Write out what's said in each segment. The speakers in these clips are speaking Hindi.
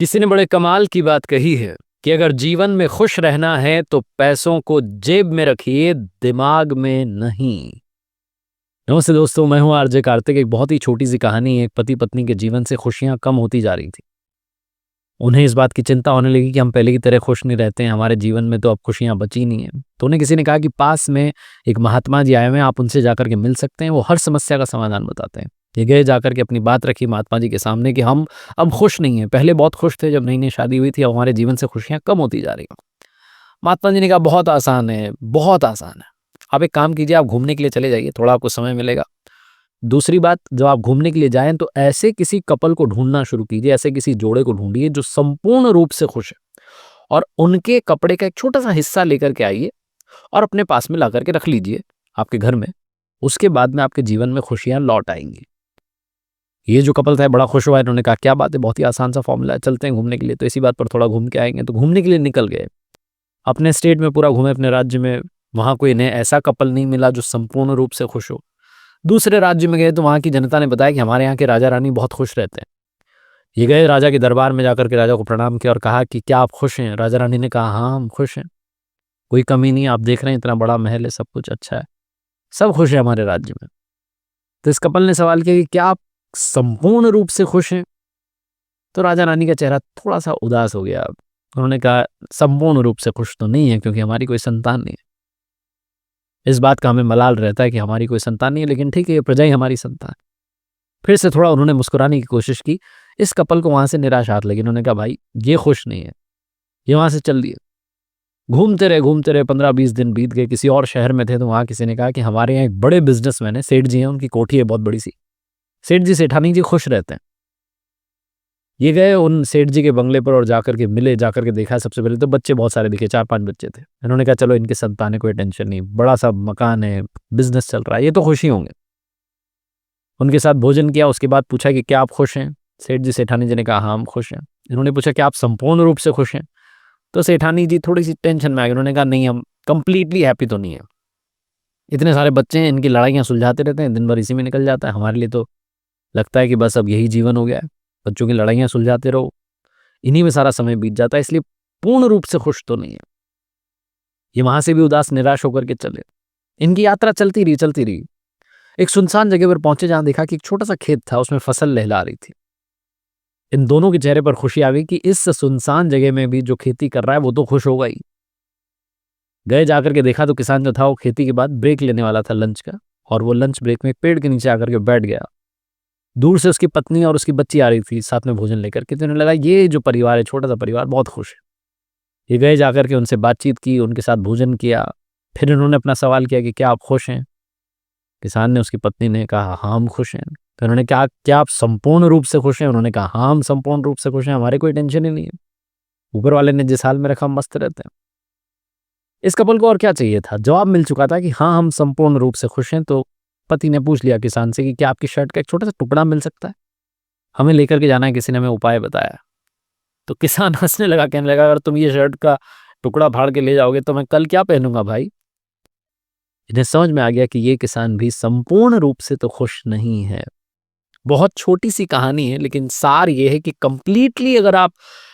किसी ने बड़े कमाल की बात कही है कि अगर जीवन में खुश रहना है तो पैसों को जेब में रखिए, दिमाग में नहीं। नमस्ते दोस्तों, मैं हूं आरजे कार्तिक। एक बहुत ही छोटी सी कहानी है। एक पति पत्नी के जीवन से खुशियां कम होती जा रही थी। उन्हें इस बात की चिंता होने लगी कि हम पहले की तरह खुश नहीं रहते हैं, हमारे जीवन में तो अब खुशियां बची नहीं हैं। तो उन्हें किसी ने कहा कि पास में एक महात्मा जी आए हुए हैं, आप उनसे जाकर के मिल सकते हैं, वो हर समस्या का समाधान बताते हैं। ये गए, जाकर के अपनी बात रखी महात्मा जी के सामने कि हम अब खुश नहीं हैं, पहले बहुत खुश थे जब नई नई शादी हुई थी, अब हमारे जीवन से खुशियां कम होती जा रही हैं। महात्मा जी ने कहा बहुत आसान है, बहुत आसान है। आप एक काम कीजिए, आप घूमने के लिए चले जाइए, थोड़ा आपको समय मिलेगा। दूसरी बात, जब आप घूमने के लिए जाएं तो ऐसे किसी कपल को ढूंढना शुरू कीजिए, ऐसे किसी जोड़े को ढूंढिए जो संपूर्ण रूप से खुश है, और उनके कपड़े का एक छोटा सा हिस्सा लेकर के आइए और अपने पास में ला करके रख लीजिए आपके घर में। उसके बाद में आपके जीवन में खुशियां लौट आएंगी। ये जो कपल था बड़ा खुश हुआ। इन्होंने कहा क्या बात है, बहुत ही आसान सा फॉर्मूला है, चलते हैं घूमने के लिए। तो इसी बात पर थोड़ा घूम के आएंगे। तो घूमने के लिए निकल गए, अपने स्टेट में पूरा घूमे, अपने राज्य में। वहां कोई इन्हें ऐसा कपल नहीं मिला जो संपूर्ण रूप से खुश हो। दूसरे राज्य में गए तो वहां की जनता ने बताया कि हमारे यहाँ के राजा रानी बहुत खुश रहते हैं। ये गए राजा के दरबार में, जाकर के राजा को प्रणाम किया और कहा कि क्या आप खुश हैं। राजा रानी ने कहा हाँ हम खुश हैं, कोई कमी नहीं, आप देख रहे हैं इतना बड़ा महल है, सब कुछ अच्छा है, सब खुश है हमारे राज्य में। तो इस कपल ने सवाल किया कि क्या आप संपूर्ण रूप से खुश हैं। तो राजा रानी का चेहरा थोड़ा सा उदास हो गया। उन्होंने कहा संपूर्ण रूप से खुश तो नहीं है, क्योंकि हमारी कोई संतान नहीं है। इस बात का हमें मलाल रहता है कि हमारी कोई संतान नहीं है, लेकिन ठीक है, ये प्रजा ही हमारी संतान। फिर से थोड़ा उन्होंने मुस्कुराने की कोशिश की। इस कपल को वहां से निराश हाथ लगी। उन्होंने कहा भाई ये खुश नहीं है, ये वहां से चल दिए। घूमते रहे 15-20 दिन बीत गए। किसी और शहर में थे तो वहां किसी ने कहा कि हमारे यहाँ एक बड़े बिजनेसमैन है, सेठ जी हैं, उनकी कोठी है बहुत बड़ी सी, सेठ जी सेठानी जी खुश रहते हैं। ये गए उन सेठ जी के बंगले पर और जाकर के मिले। जाकर के देखा, सबसे पहले तो बच्चे बहुत सारे दिखे, 4-5 बच्चे थे। इन्होंने कहा चलो इनकी संतान है, कोई टेंशन नहीं, बड़ा सा मकान है, बिजनेस चल रहा है, ये तो खुशी होंगे। उनके साथ भोजन किया। उसके बाद पूछा कि क्या आप खुश हैं। सेठ जी सेठानी जी ने कहा हाँ हम खुश हैं। इन्होंने पूछा क्या आप संपूर्ण रूप से खुश हैं। तो सेठानी जी थोड़ी सी टेंशन में आ गई। उन्होंने कहा नहीं, हम कंप्लीटली हैप्पी तो नहीं है। इतने सारे बच्चे हैं, इनकी लड़ाइयाँ सुलझाते रहते हैं, दिन भर इसी में निकल जाता है। हमारे लिए तो लगता है कि बस अब यही जीवन हो गया है, बच्चों की लड़ाइयाँ सुलझाते रहो, इन्हीं में सारा समय बीत जाता है, इसलिए पूर्ण रूप से खुश तो नहीं है। ये वहां से भी उदास निराश होकर के चले। इनकी यात्रा चलती रही। एक सुनसान जगह पर पहुंचे, जहां देखा कि एक छोटा सा खेत था, उसमें फसल लहला रही थी। इन दोनों के चेहरे पर खुशी आ गई कि इस सुनसान जगह में भी जो खेती कर रहा है वो तो खुश होगा ही। गए, जाकर के देखा तो किसान जो था वो खेती के बाद ब्रेक लेने वाला था लंच का, और वो लंच ब्रेक में एक पेड़ के नीचे आकर के बैठ गया। दूर से उसकी पत्नी और उसकी बच्ची आ रही थी साथ में भोजन लेकर के। तो उन्हें लगा ये जो परिवार है, छोटा सा परिवार, बहुत खुश है। ये गए, जाकर के उनसे बातचीत की, उनके साथ भोजन किया। फिर इन्होंने अपना सवाल किया कि क्या आप खुश हैं। किसान ने, उसकी पत्नी ने कहा हाँ हम खुश हैं। तो उन्होंने कहा क्या आप संपूर्ण रूप से खुश हैं। उन्होंने कहा हाँ हम संपूर्ण रूप से खुश हैं, हमारे कोई टेंशन ही नहीं है, ऊपर वाले ने जिस हाल में रखा हम मस्त रहते हैं। इस कपल को और क्या चाहिए था, जवाब मिल चुका था कि हाँ हम संपूर्ण रूप से खुश हैं। तो पति ने पूछ लिया किसान से कि क्या आपकी शर्ट का एक छोटा सा टुकड़ा मिल सकता है, हमें लेकर के जाना है, किसी ने हमें उपाय बताया। तो किसान हंसने लगा, कहने लगा अगर तुम ये शर्ट का टुकड़ा फाड़ के ले जाओगे तो मैं कल क्या पहनूंगा भाई। इन्हें समझ में आ गया कि ये किसान भी संपूर्ण रूप से तो खुश नहीं है। बहुत छोटी सी कहानी है, लेकिन सार ये है कि कंप्लीटली अगर आप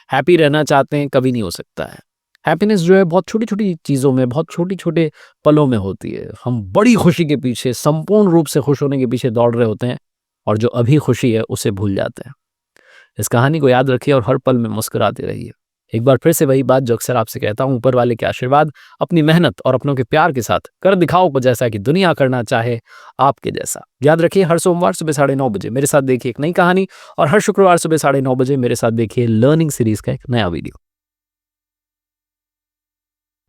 हैप्पी रहना चाहते हैं, कभी नहीं हो सकता है। हैप्पीनेस जो है बहुत छोटी छोटी चीज़ों में, बहुत छोटे छोटे पलों में होती है। हम बड़ी खुशी के पीछे, संपूर्ण रूप से खुश होने के पीछे दौड़ रहे होते हैं, और जो अभी खुशी है उसे भूल जाते हैं। इस कहानी को याद रखिए और हर पल में मुस्कुराते रहिए। एक बार फिर से वही बात जो अक्सर आपसे कहता हूं, ऊपर वाले के आशीर्वाद, अपनी मेहनत और अपनों के प्यार के साथ कर दिखाओ को, जैसा कि दुनिया करना चाहे आपके जैसा। याद रखिए, हर सोमवार सुबह 9:30 बजे मेरे साथ देखिए एक नई कहानी, और हर शुक्रवार सुबह 9:30 बजे मेरे साथ देखिए लर्निंग सीरीज का एक नया वीडियो।